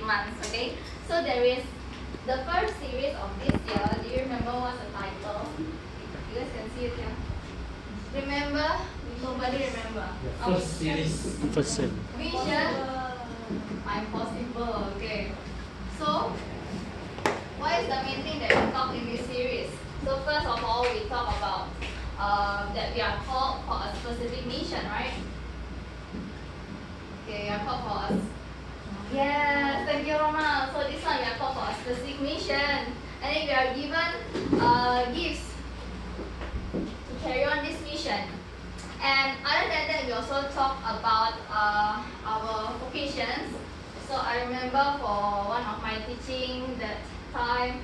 months. Okay, so there is the first series of this year. Do you remember what's the title? You guys can see it here. Remember? Nobody remember. First series. First sem. Vision. Impossible. Okay. So, what is the main thing that we talk in this series? So first of all, we talk about that we are called for a specific mission, right? Okay, we are called for us. Yes, thank you, Roma. So this one we are called for a specific mission, and then we are given gifts to carry on this mission. And other than that, we also talk about our vocations. So I remember for one of my teaching that time,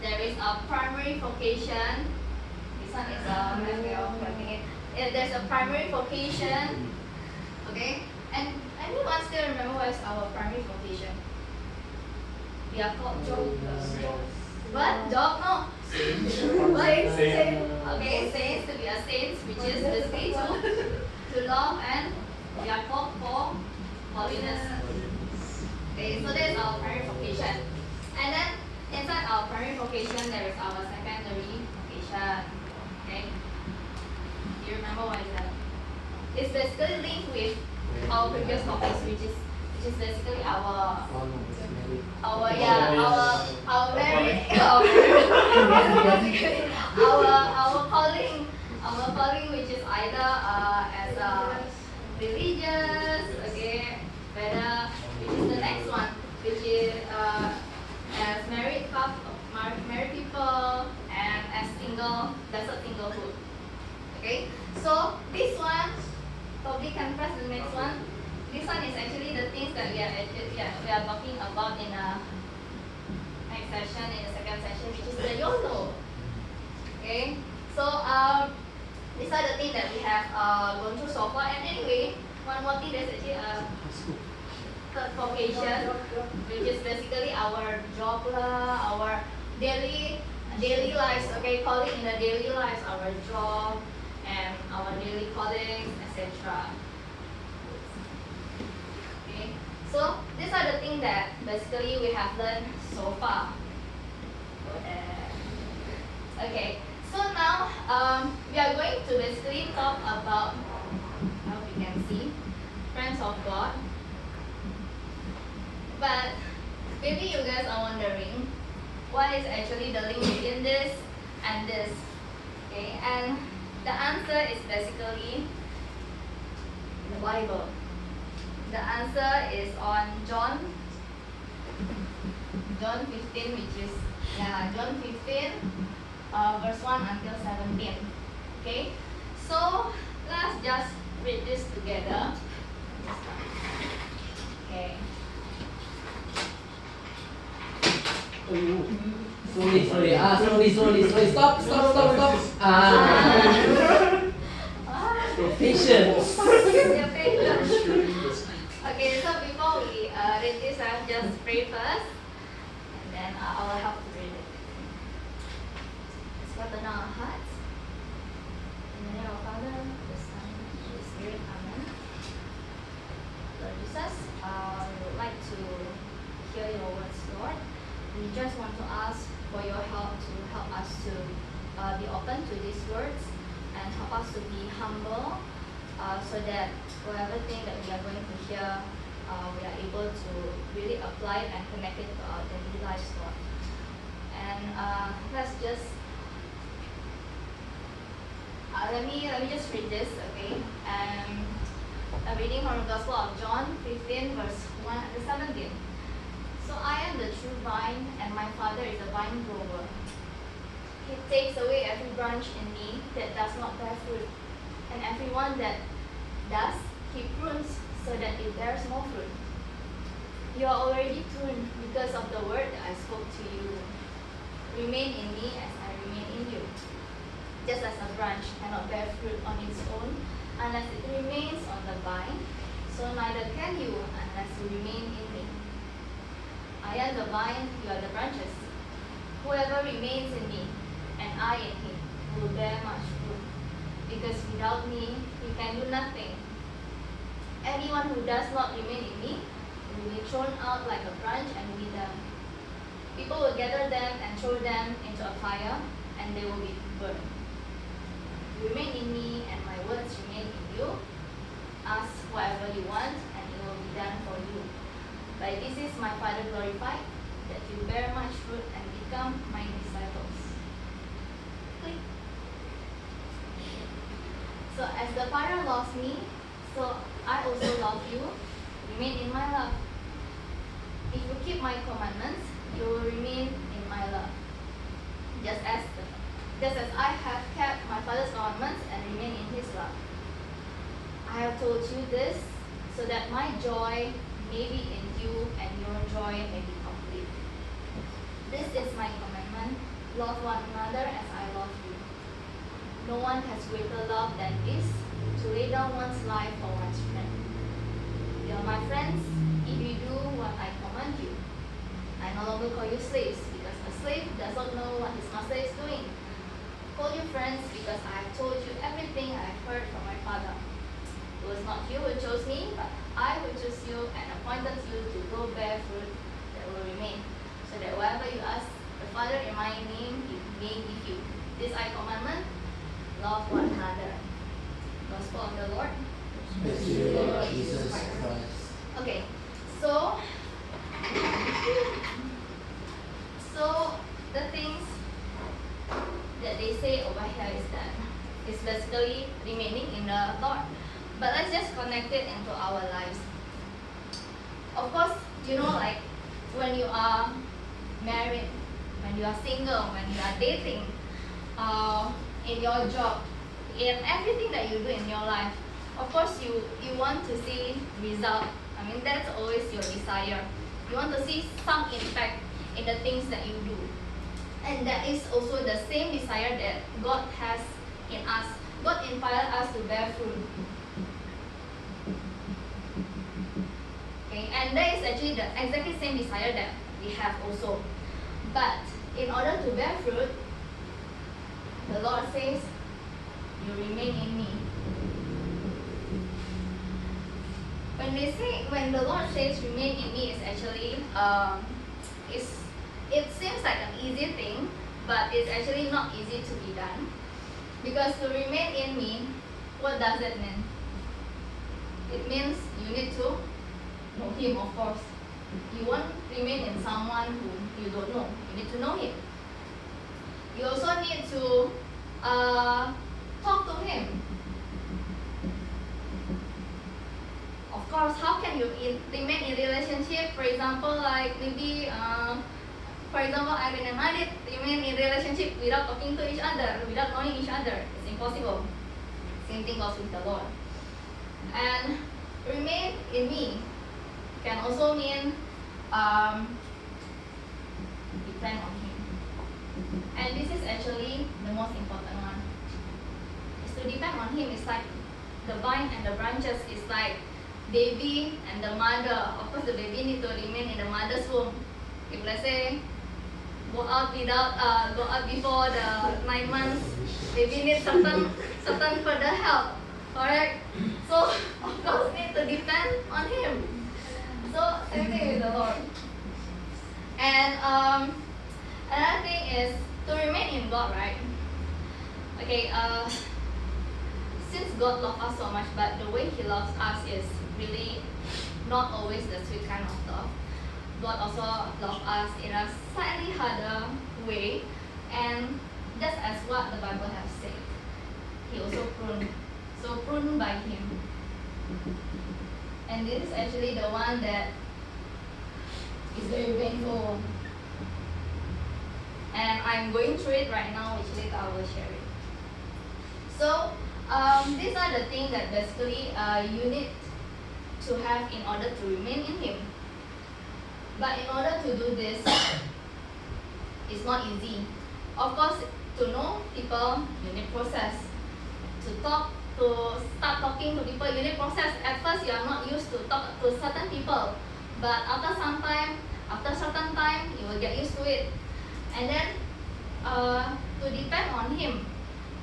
there is a primary vocation. This one is a there's a primary vocation. Okay, and anyone still remember what is our primary vocation? We are called job. What? Job? No. What? Saint. Okay, saints, to be a saints, which is basically to love, and we are called for holiness. Okay, so that is our primary vocation. And then inside our primary vocation, there is our secondary vocation. Okay, do you remember what is that? It's basically linked with our previous topics, which is basically our marriage, our calling, which is either as a religious, okay, whether which is the next one, which is as married people, and as blessed singlehood. Okay, so this one probably can press the next one. This one is actually the things that we are talking about in a next session, in the second session, which is the YOLO. Okay, so these are the things that we have gone through so far. And anyway, one more thing, there's actually a third vocation, which is basically our job, our daily lives. Okay, calling in the daily lives, our job and our daily callings, etc. Okay, so these are the things that basically we have learned so far. Okay, so now we are going to basically talk about, I hope you can see, friends of God. But maybe you guys are wondering what is actually the link between this and this. Okay, and the answer is basically the Bible. The answer is on John 15, which is John 15, verse 1 until 17. Okay, so let's just read this together. Okay. Slowly. Stop. Patience. Your patience. Okay, so before we read this, I'll just pray first, and then I will help to read it. Let's open our hearts. In the name of Father, the Son, and the Holy Spirit. Amen. Lord Jesus, we would like to hear your words, Lord. We just want to ask for your help to help us to be open to these words and help us to be humble, so that whatever thing that we are going to hear, we are able to really apply it and connect it to our daily lives, Lord. And let's just let me just read this, okay? A reading from the Gospel of John 15, verse 1 to 17. So I am the true vine, and my Father is the vine grower. He takes away every branch in me that does not bear fruit, and every one that does, he prunes so that it bears more fruit. You are already pruned because of the word that I spoke to you. Remain in me as I remain in you. Just as a branch cannot bear fruit on its own unless it remains on the vine, so neither can you unless you remain in me. I am the vine, you are the branches. Whoever remains in me, and I in him, will bear much fruit, because without me you can do nothing. Anyone who does not remain in me will be thrown out like a branch and wither. People will gather them and throw them into a fire, and they will be burned. You remain in me, and my words remain in you. Ask whatever you want, and it will be done for you. By this is my Father glorified, that you bear much fruit and become my disciples. Click. So as the Father loves me, so I also love you. Remain in my love. If you keep my commandments, you will remain in my love. Just as I have kept my Father's commandments and remain in his love. I have told you this so that my joy may be in you and your joy may be complete. This is my commandment: love one another as I love you. No one has greater love than this, to lay down one's life for one's friend. You are my friends if you do what I command you. I no longer call you slaves, because a slave does not know what his master is doing. Call you friends, because I have told you everything I have heard from my Father. It was not you who chose me, but I who chose you and appointed you to go bear fruit that will remain, so that whatever you ask the Father in my name, he may give you. This I commandment: love one another. Gospel of the Lord. Praise you, Lord Jesus Christ. Okay, so the things that they say over here is that it's basically remaining in the Lord. But let's just connect it into our lives. Of course, like when you are married, when you are single, when you are dating, in your job, in everything that you do in your life, of course you want to see result. I mean, that's always your desire. You want to see some impact in the things that you do. And that is also the same desire that God has in us. God inspired us to bear fruit. Okay, and that is actually the exactly same desire that we have also. But in order to bear fruit, the Lord says, you remain in me. When the Lord says remain in me, is actually it seems like an easy thing, but it's actually not easy to be done. Because to remain in me, what does it mean? It means you need to know him, of course. You won't remain in someone who you don't know. You need to know him. You also need to talk to him. Of course, how can you remain in relationship? For example, like maybe, Irene and Adit remain in relationship without talking to each other, without knowing each other. It's impossible. Same thing goes with the Lord. And remain in me can also mean depend on him. And this is actually the most important one. Is to depend on him. It's like the vine and the branches. It's like baby and the mother. Of course, the baby need to remain in the mother's womb. If let's say go out before the 9 months, baby needs certain further help. Correct? So of course need to depend on him. So same thing with the Lord. And another thing is to remain in God, right? Okay, since God loves us so much, but the way he loves us is really not always the sweet kind of love. God also loves us in a slightly harder way, and just as what the Bible has said, he also pruned. So pruned by him. And this is actually the one that is very painful. And I'm going through it right now, which later I will share it. So these are the things that basically you need to have in order to remain in him. But in order to do this, it's not easy. Of course, to know people, you need process. To start talking to people, you need process. At first, you are not used to talk to certain people, but after certain time, you will get used to it. And then, to depend on him,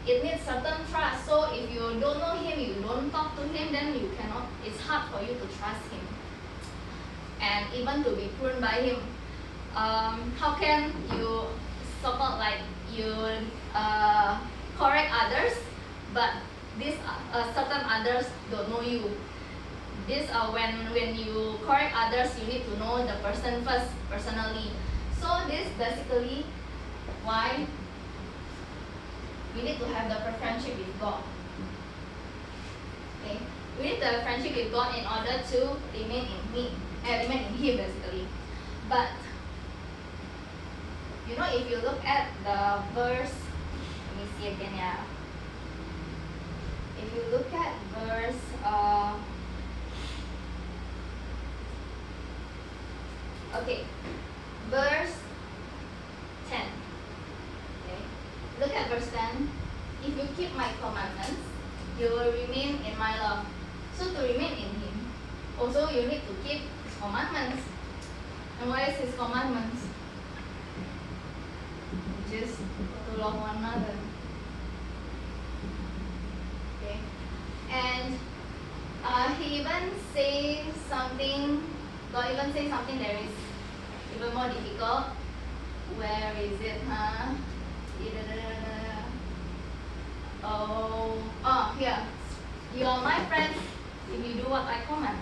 it needs certain trust. So if you don't know him, you don't talk to him, then you cannot. It's hard for you to trust him. and even to be pruned by Him. How can you support, like you correct others, but these certain others don't know you? This when you correct others, you need to know the person first personally. So this basically why we need to have the friendship with God. Okay, we need to have friendship with God in order to remain in Him basically. But you know, if you look at the verse, let me see again, yeah. If you look at verse verse 10. Okay, look at verse 10. If you keep my commandments, you will remain in my love. So to remain in Him, also you need to keep His commandments. And what is His commandments? Just to love one another. Okay, and He even says something. God even says something that is even more difficult. Where is it, huh? Here. You are my friends if you do what I command.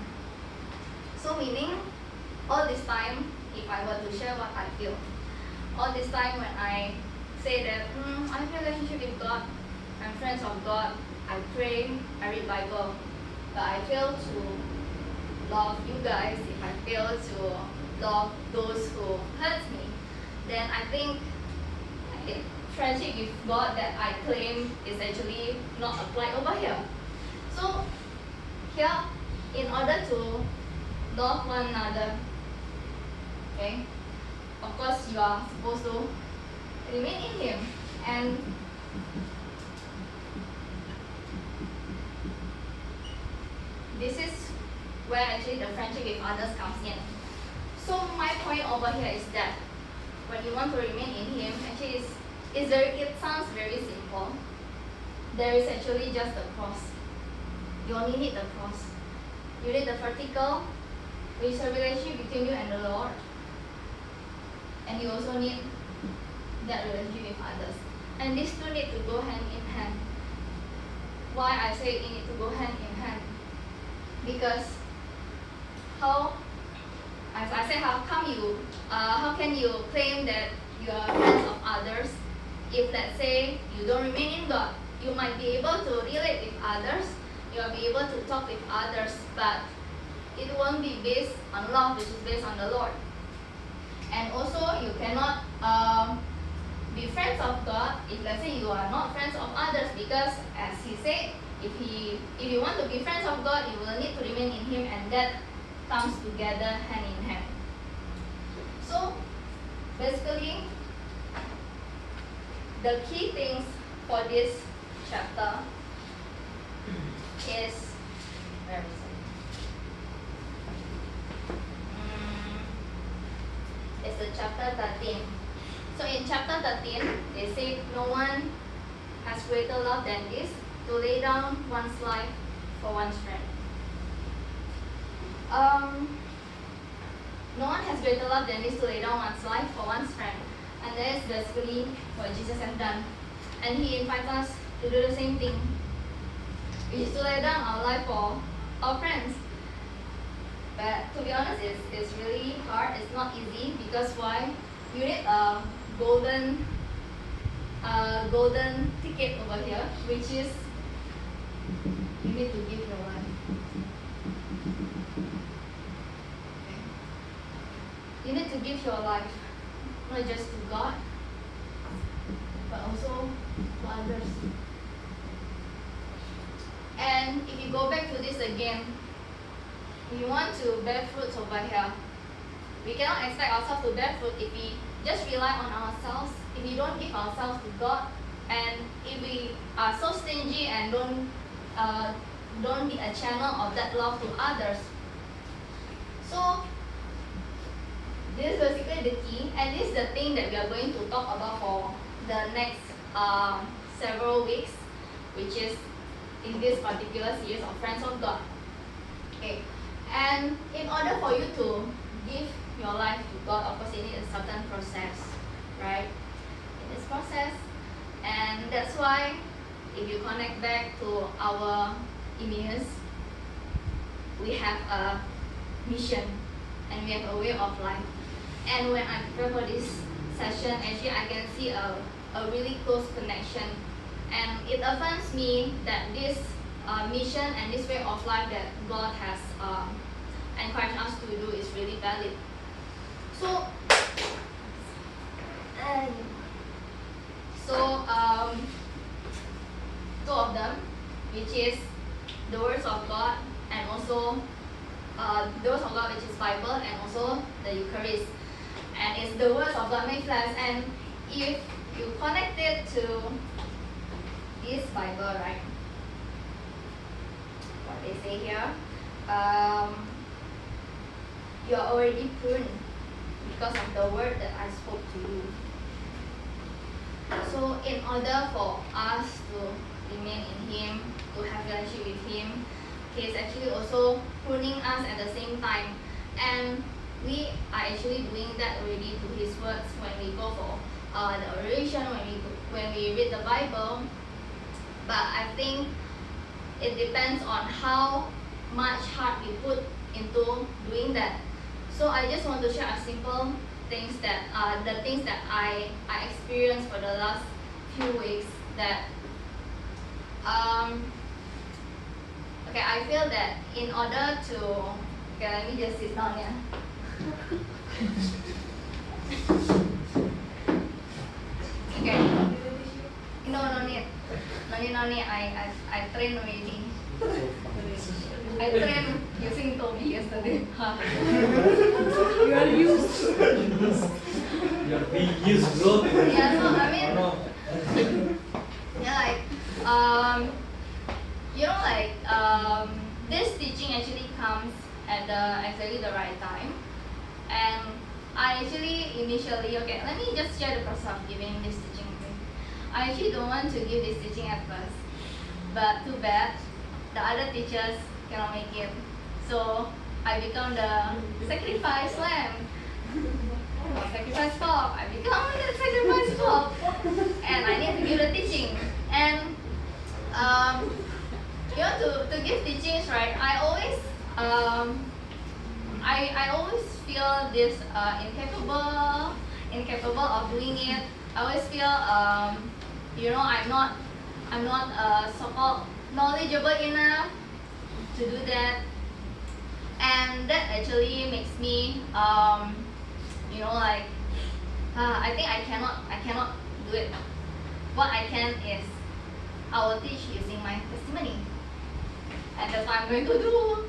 So meaning, all this time, if I were to share what I feel, all this time when I say that I have a relationship with God, I'm friends of God, I pray, I read Bible, but I fail to love you guys, if I fail to love those who hurt me, then I think friendship with God that I claim is actually not applied over here. So here, in order to love one another, okay, of course you are supposed to remain in Him, and this is where actually the friendship with others comes in. So my point over here is that when you want to remain in Him, actually it sounds very simple. There is actually just the cross. You only need the cross. You need the vertical, which is a relationship between you and the Lord. And you also need that relationship with others. And these two need to go hand in hand. Why I say it need to go hand in hand? Because how can you claim that you are friends of others if, let's say, you don't remain in God? You might be able to relate with others, you will be able to talk with others, but it won't be based on love, which is based on the Lord. And also, you cannot be friends of God if, let's say, you are not friends of others, because as He said, if you want to be friends of God, you will need to remain in Him, and that comes together hand in hand. So basically, the key things for this chapter is, where is it? It's the chapter 13. So in chapter 13, they say no one has greater love than this, to lay down one's life for one's friend. No one has greater love than this, to lay down one's life for one's friend. And that is basically what Jesus has done. And He invites us to do the same thing, which is to lay down our life for our friends. But to be honest, it's really hard. It's not easy, because why? You need a golden ticket over here, which is you need to give your life. Okay. You need to give your life, not just to God, but also to others. And if you go back to this again, if you want to bear fruits over here, we cannot expect ourselves to bear fruit if we just rely on ourselves, if we don't give ourselves to God, and if we are so stingy and don't be a channel of that love to others. So this is basically the key, and this is the thing that we are going to talk about for the next several weeks, which is in this particular series of Friends of God. Okay, and in order for you to your life to God, of course, you need a certain process, right? In this process, and that's why if you connect back to our Emmaus, we have a mission and we have a way of life. And when I prepare for this session, actually I can see a really close connection, and it affirms me that this mission and this way of life that God has encouraged us to do is really valid. So, two of them, which is the words of God and also the words of God, which is Bible, and also the Eucharist. And it's the words of God made flesh. And if you connect it to this Bible, right? What they say here, you are already pruned because of the word that I spoke to you. So in order for us to remain in Him, to have relationship with Him, He is actually also pruning us at the same time. And we are actually doing that already to His words when we go for the oration, when we read the Bible. But I think it depends on how much heart we put into doing that. So I just want to share a simple things that the things that I experienced for the last few weeks. That okay, I feel that in order to let me just sit down here. Okay. No need. I trained already. I trained using Toby yesterday. You are used. You are being used, bro. Yeah, so I mean, yeah, this teaching actually comes at exactly the right time. And I actually initially, okay, let me just share the process of giving this teaching. I actually don't want to give this teaching at first, but too bad, the other teachers cannot make it. So I become the sacrifice lamb. Sacrifice pop. I become the sacrifice pop. And I need to give the teaching. And to give teachings, right, I always feel this incapable of doing it. I always feel I'm not so-called knowledgeable enough to do that, and that actually makes me I think I cannot do it. What I can is I will teach using my testimony, and that's what I'm going to do.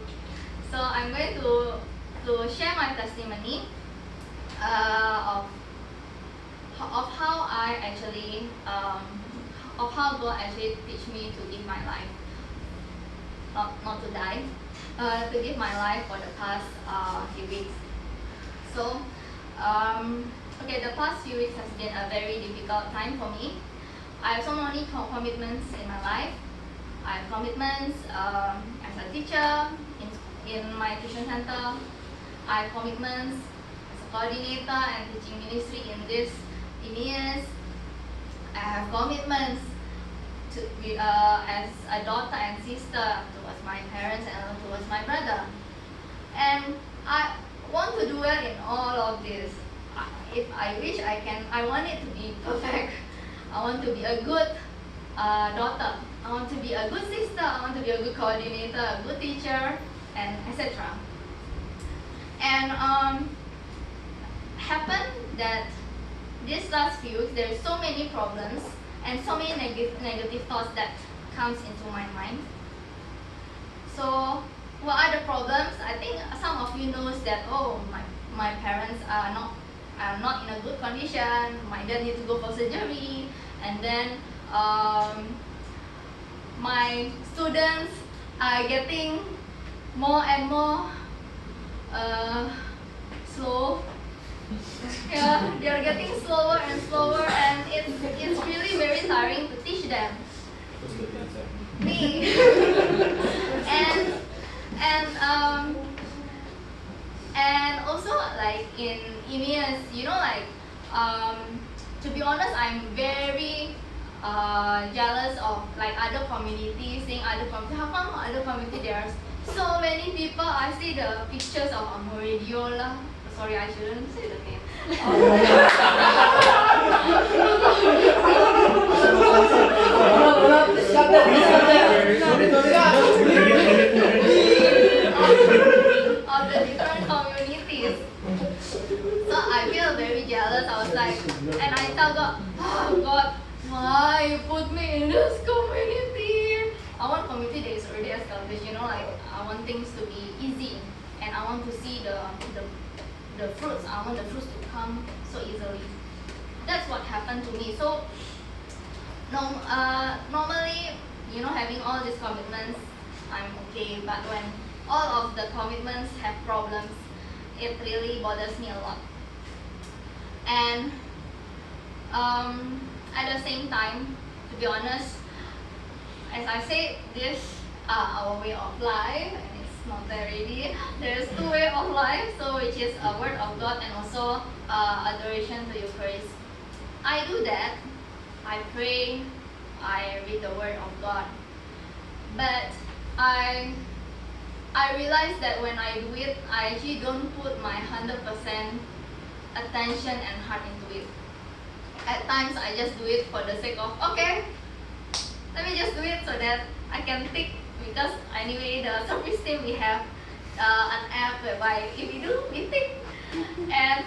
So I'm going to share my testimony of how I actually of how God actually teach me to give my life, not to die, to give my life for the past few weeks. So okay, the past few weeks has been a very difficult time for me. I have so many commitments in my life. I have commitments as a teacher in my tuition center. I have commitments as a coordinator and teaching ministry in this Emmaus. I have commitments to as a daughter and sister towards my parents and towards my brother. And I want to do well in all of this. If I wish I want it to be perfect. I want to be a good daughter. I want to be a good sister. I want to be a good coordinator, a good teacher, and etc. And happened that these last few weeks there is so many problems and so many negative thoughts that comes into my mind. So what are the problems? I think some of you knows that my parents are not in a good condition. My dad needs to go for surgery, and then my students are getting more and more slow. Yeah, they are getting slower and slower, and it's really very tiring to teach them. Me. and also like in EMEAS, to be honest, I'm very jealous of like other communities, seeing other communities. How come other community there are so many people? I see the pictures of Amoridiola. Sorry, I shouldn't say the name. Of the different communities. So I feel very jealous. I was like, and I tell God, oh God, why you put me in this community? I want community that is already established, like I want things to be easy and I want to see the fruits. I want the fruits to come so easily. That's what happened to me. So normally, having all these commitments, I'm okay. But when all of the commitments have problems, it really bothers me a lot. And at the same time, to be honest, as I said, this our way of life, and it's not there already. There's two way of life, so which is a word of God and also adoration to Eucharist. I do that. I pray. I read the word of God. But I realize that when I do it, I actually don't put my 100% attention and heart into it. At times, I just do it for the sake of, okay, let me just do it so that I can tick, because anyway, the service team, we have an app whereby if you do, we tick. And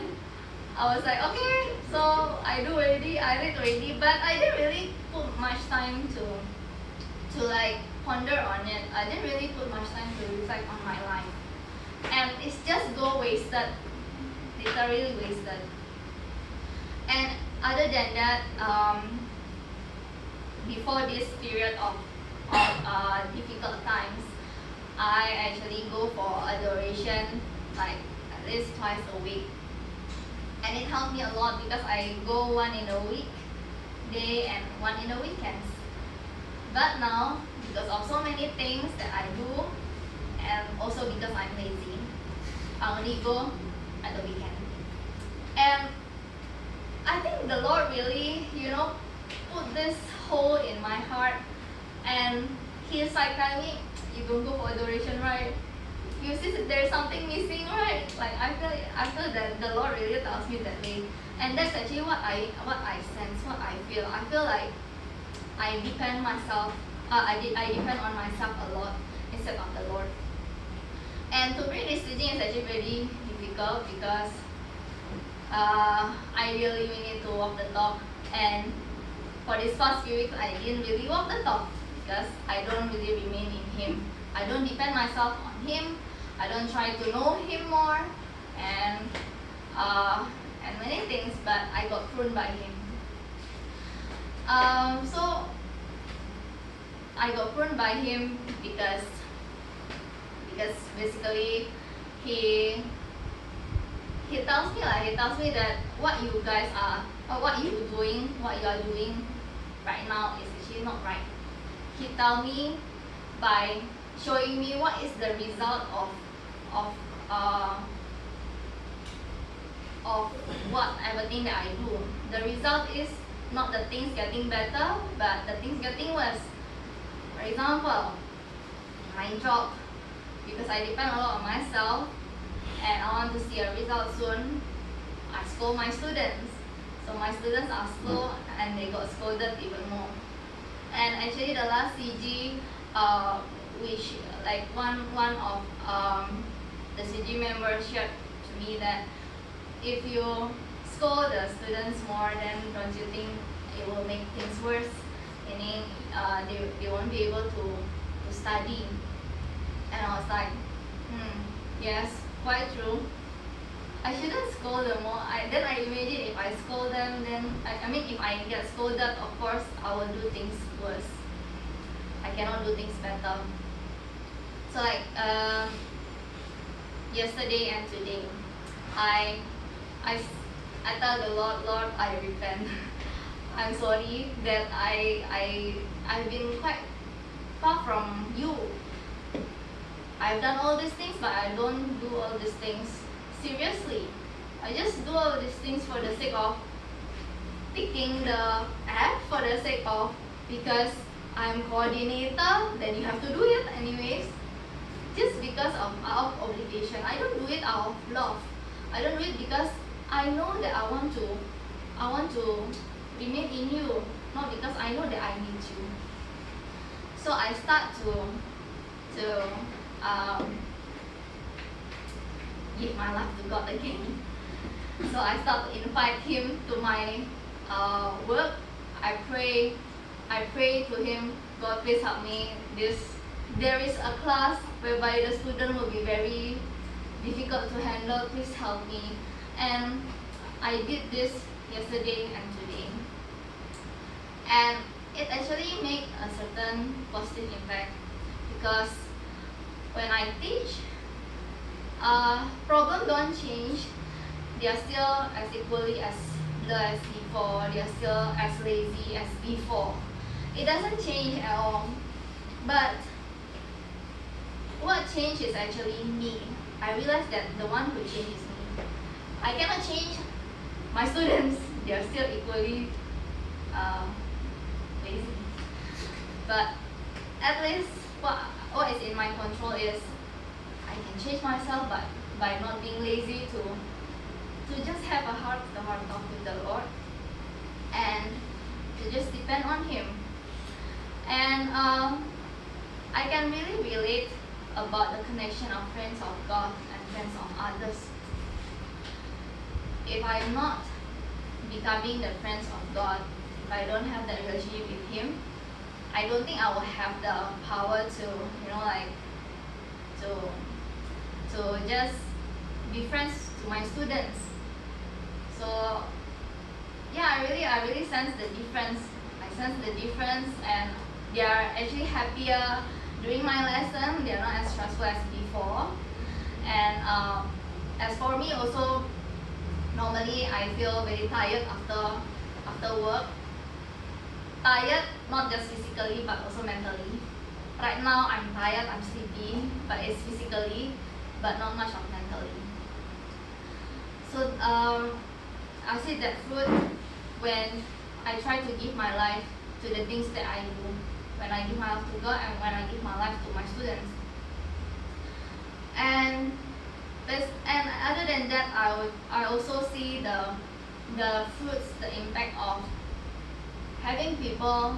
I was like, okay, so I do already, I read already, but I didn't really put much time to like ponder on it. I didn't really put much time to reflect on my life. And it's just go wasted, literally wasted. And other than that, before this period of difficult times, I actually go for adoration like at least twice a week. And it helped me a lot because I go one in a week day and one in the weekends. But now, because of so many things that I do, and also because I'm lazy, I only go at the weekend. And I think the Lord really, put this hole in my heart, and He's like telling me, you don't go for adoration, right? You see there's something missing, right? Like I feel that the Lord really tells me that way, and that's actually what I sense, what I feel. I feel like I depend myself. I depend on myself a lot instead of the Lord. And to read this teaching is actually very difficult because ideally we need to walk the talk, and for these past few weeks I didn't really walk the talk because I don't really remain in Him. I don't depend myself on Him. I don't try to know Him more, and many things, but I got pruned by Him. So I got pruned by Him because basically He tells me that what you guys are, or what you are doing right now is actually not right. He tells me by showing me what is the result of whatever thing that I do. The result is not the things getting better, but the things getting worse. For example, my job, because I depend a lot on myself and I want to see a result soon, I scold my students. So my students are slow and they got scolded even more. And actually the last CG, which like one of the CG members shared to me that if you scold the students more, then don't you think it will make things worse? Meaning they won't be able to study. And I was like, yes, quite true. I shouldn't scold them more. Then I imagine if I scold them, then if I get scolded, of course I will do things worse. I cannot do things better. So like yesterday and today, I tell the Lord, I repent. I'm sorry that I've been quite far from you. I've done all these things, but I don't do all these things seriously. I just do all these things for the sake of taking the app, for the sake of, because I'm coordinator, then you have to do it anyways. Just because of out of obligation. I don't do it out of love. I don't do it because I know that I want to remain in you, not because I know that I need you. So I start to give my life to God again. So I start to invite Him to my work. I pray to Him, God, please help me. There is a class whereby the student will be very difficult to handle. Please help me. And I did this yesterday and today, and it actually made a certain positive impact, because when I teach, problem don't change. They are still as equally as blur as before. They are still as lazy as before. It doesn't change at all. But what changed is actually me. I realized that the one who changed is me. I cannot change my students. They are still equally lazy. But at least what is in my control is I can change myself, but by not being lazy, to just have a heart-to-heart talk with the Lord, and to just depend on Him. And I can really relate about the connection of friends of God and friends of others. If I'm not becoming the friends of God, if I don't have that relationship with Him, I don't think I will have the power to, to just be friends to my students. So yeah, I really sense the difference. I sense the difference, and they are actually happier during my lesson. They are not as stressful as before. And as for me also, normally I feel very tired after work. Tired not just physically but also mentally. Right now I'm tired, I'm sleepy, but it's physically, but not much of mentally. So I see that fruit when I try to give my life to the things that I do, when I give my life to God and when I give my life to my students. And other than that, I also see the fruits, the impact of having people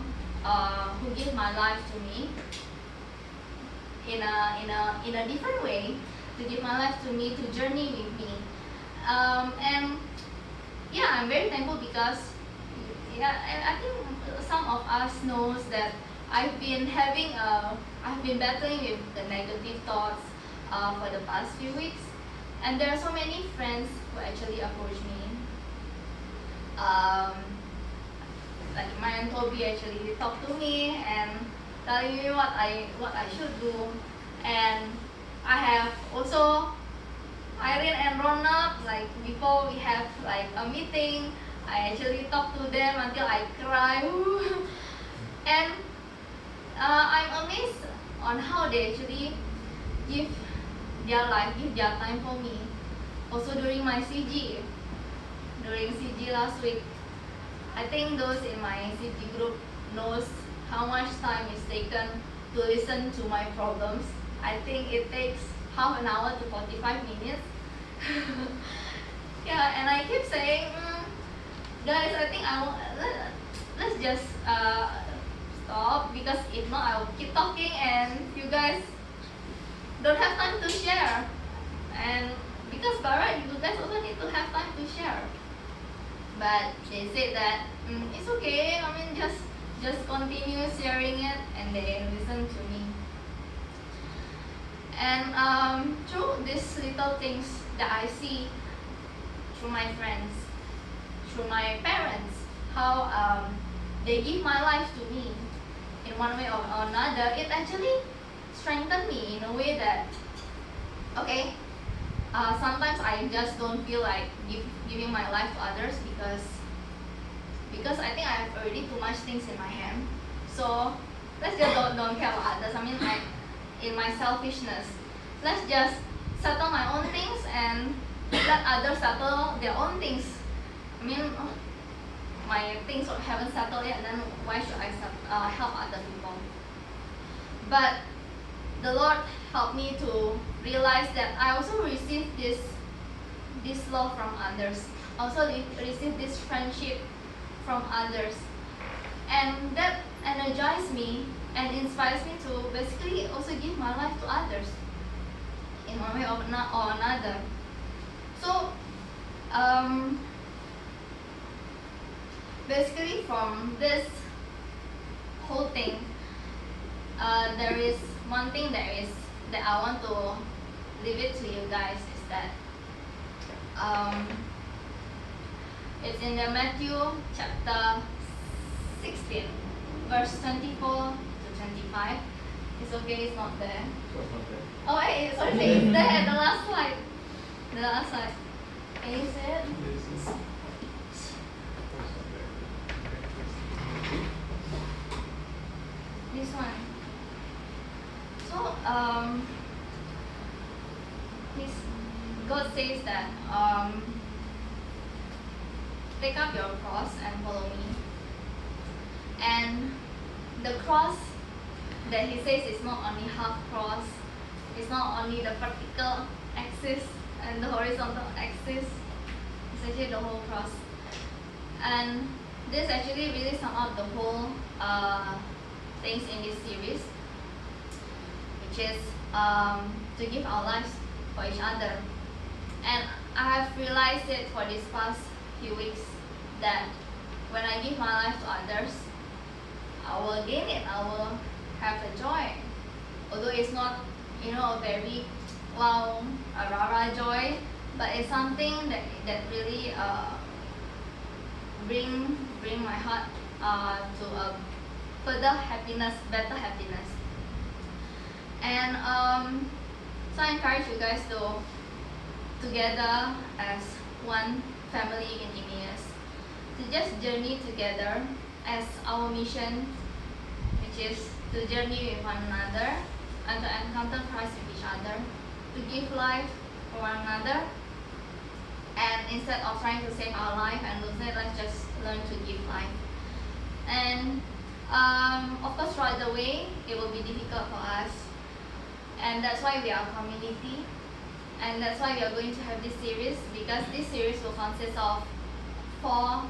who give my life to me in a different way, to give my life to me, to journey with me. And yeah, I'm very thankful because I think some of us knows that I've been battling with the negative thoughts for the past few weeks, and there are so many friends who actually approach me. Like Maya and Toby actually talk to me and telling me what I should do, and I have also Irene and Ronald, like before we have like a meeting, I actually talk to them until I cry. And I'm amazed on how they actually give their life, give their time for me. Also during my CG, last week, I think those in my CG group knows how much time is taken to listen to my problems. I think it takes half an hour to 45 minutes. Yeah, and I keep saying, guys, I think let's just stop, because if not I will keep talking and you guys don't have time to share. And because by right, you guys also need to have time to share. But they said that it's okay. I mean, just continue sharing it, and they listen to me. And through these little things that I see, through my friends, through my parents, how they give my life to me in one way or another, it actually strengthened me in a way that, okay, sometimes I just don't feel like giving my life to others because I think I have already too much things in my hand. So let's just don't care about others. I mean, in my selfishness, let's just settle my own things and let others settle their own things. I mean, my things haven't settled yet, then why should I help other people? But the Lord helped me to realize that I also received this love from others. Also received this friendship from others. And that energized me and inspires me to basically also give my life to others in one way or another. So, basically from this whole thing, there is one thing that I want to leave it to you guys is that it's in the Matthew chapter 16, verse 24 to 25. It's okay, it's not there. Oh wait, sorry, it's there, the last slide. The last slide. Can you see it? This one. So, God says that, take up your cross and follow me. And the cross that he says is not only half cross, it's not only the vertical axis and the horizontal axis, it's actually the whole cross. And this actually really sums up the whole things in this series, which is to give our lives for each other. And I have realized it for these past few weeks that when I give my life to others, I will gain it, I will have a joy. Although it's not, a very wow, a rah-rah joy, but it's something that really bring my heart to a further happiness, better happiness. And so I encourage you guys to together as one family in Emmaus to just journey together as our mission, which is to journey with one another and to encounter Christ with each other, to give life for one another, and instead of trying to save our life and lose it, let's just learn to give life. And of course, throughout the way, it will be difficult for us, and that's why we are a community, and that's why we are going to have this series, because this series will consist of 4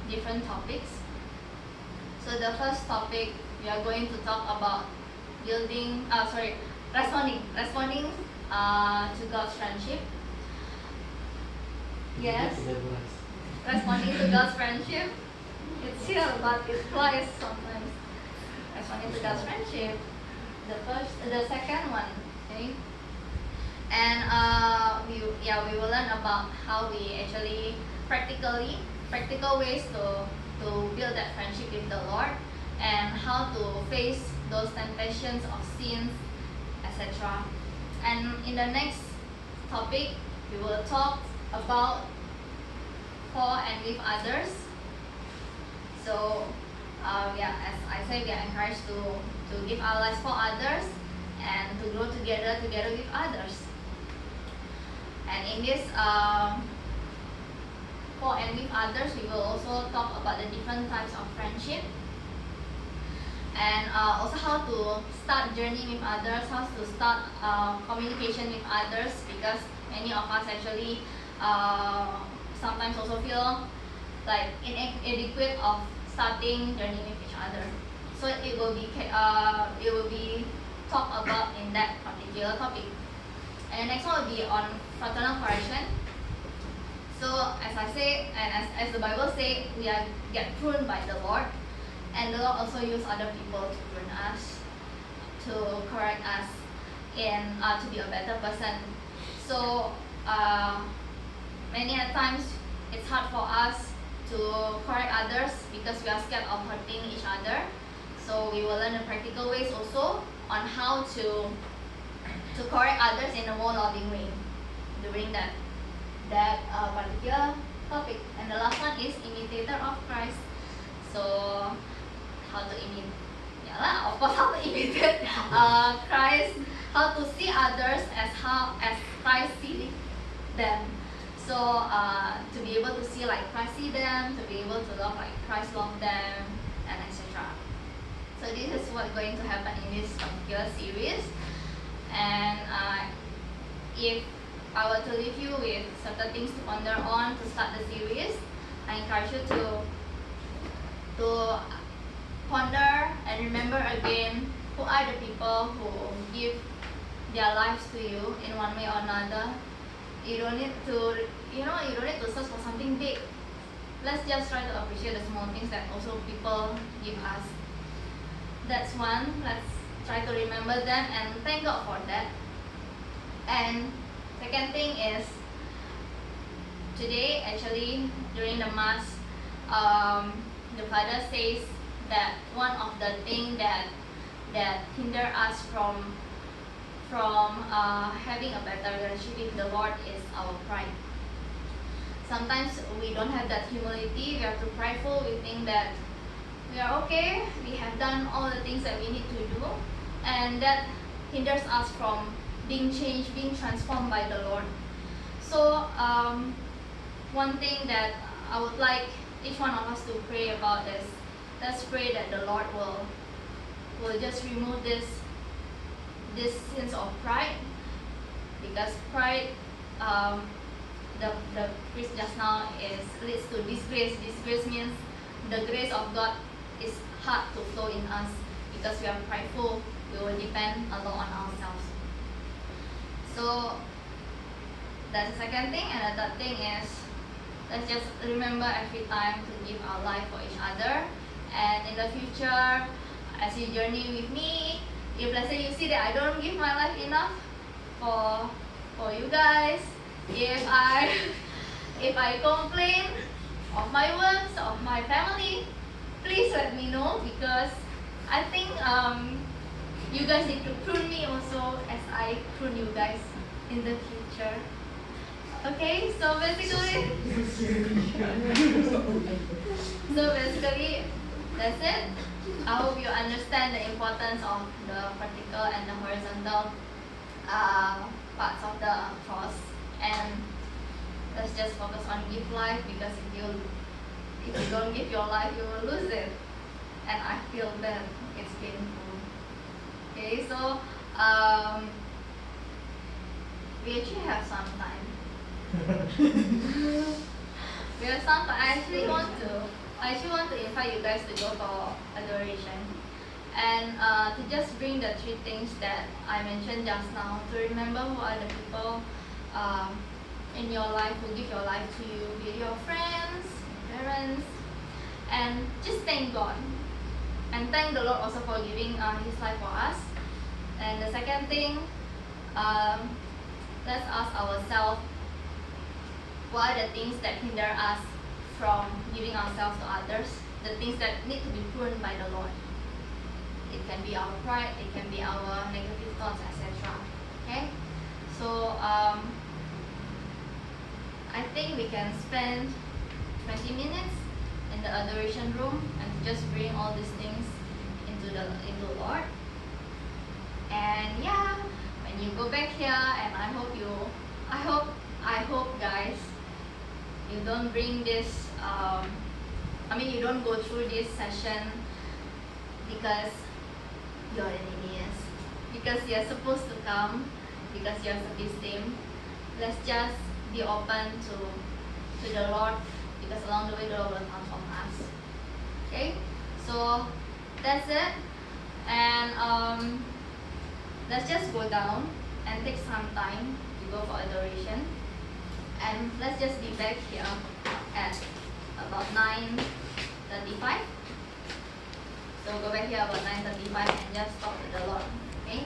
different topics. So the first topic, we are going to talk about responding to God's friendship. Yes, responding to God's friendship. It's here, but it flies sometimes. Responding to God's friendship. The second one, okay. And we will learn about how we actually practical ways to build that friendship with the Lord, and how to face those temptations of sins, etc. And in the next topic, we will talk about for and with others. So as I said, we are encouraged to give our lives for others and to grow together with others. And in this for and with others, we will also talk about the different types of friendship, and also how to start journey with others, how to start communication with others, because many of us actually sometimes also feel like inadequate of starting journey with each other. So it will be talked about in that particular topic. And the next one will be on fraternal correction. So as I say, and as the Bible says, we get pruned by the Lord, and the Lord also use other people to prune us, to correct us, and to be a better person. So many a times it's hard for us to correct others because we are scared of hurting each other. So we will learn the practical ways also on how to correct others in a more loving way during that particular topic. And the last one is imitator of Christ. So how to of course how to imitate Christ, how to see others as Christ sees them. So to be able to see like Christ see them, to be able to love like Christ love them, and etc. So this is what's going to happen in this particular series. And if I were to leave you with certain things to ponder on to start the series, I encourage you to ponder and remember again who are the people who give their lives to you in one way or another. You don't need to, you don't need to search for something big. Let's just try to appreciate the small things that also people give us. That's one. Let's try to remember them and thank God for that. And second thing is, today actually during the mass, the father says that one of the things that hinder us from having a better relationship with the Lord is our pride. Sometimes we don't have that humility. We are too prideful. We think that we are okay. We have done all the things that we need to do, and that hinders us from being changed, being transformed by the Lord. So one thing that I would like each one of us to pray about is, let's pray that the Lord will just remove this sense of pride, because pride, the priest just now leads to disgrace. Disgrace means the grace of God is hard to flow in us because we are prideful. We will depend a lot on ourselves. So that's the second thing. And the third thing is, let's just remember every time to give our life for each other. And in the future, as you journey with me, if let's say you see that I don't give my life enough for you guys, if I complain of my works, of my family, please let me know, because I think you guys need to prune me also as I prune you guys in the future. Okay, so basically that's it. I hope you understand the importance of the vertical and the horizontal parts of the cross, and let's just focus on give life, because if you don't give your life, you will lose it, and I feel that it's painful. Okay, so we actually have some time. We have some time. I actually want to invite you guys to go for adoration, and to just bring the three things that I mentioned just now, to remember who are the people in your life who give your life to you, be it your friends, parents, and just thank God and thank the Lord also for giving His life for us. And the second thing, let's ask ourselves, what are the things that hinder us from giving ourselves to others, the things that need to be pruned by the Lord. It can be our pride, it can be our negative thoughts, etc. Okay, so I think we can spend 20 minutes in the adoration room and just bring all these things into the Lord. And yeah, when you go back here, and I hope guys, you don't bring this, you don't go through this session because you're an idiot, because you're supposed to come, because you're service team. Let's just be open to the Lord, because along the way the Lord will transform us. Okay, so that's it. And let's just go down and take some time to go for adoration. And let's just be back here at about 9:35. So go back here about 9:35 and just talk to the Lord. Okay?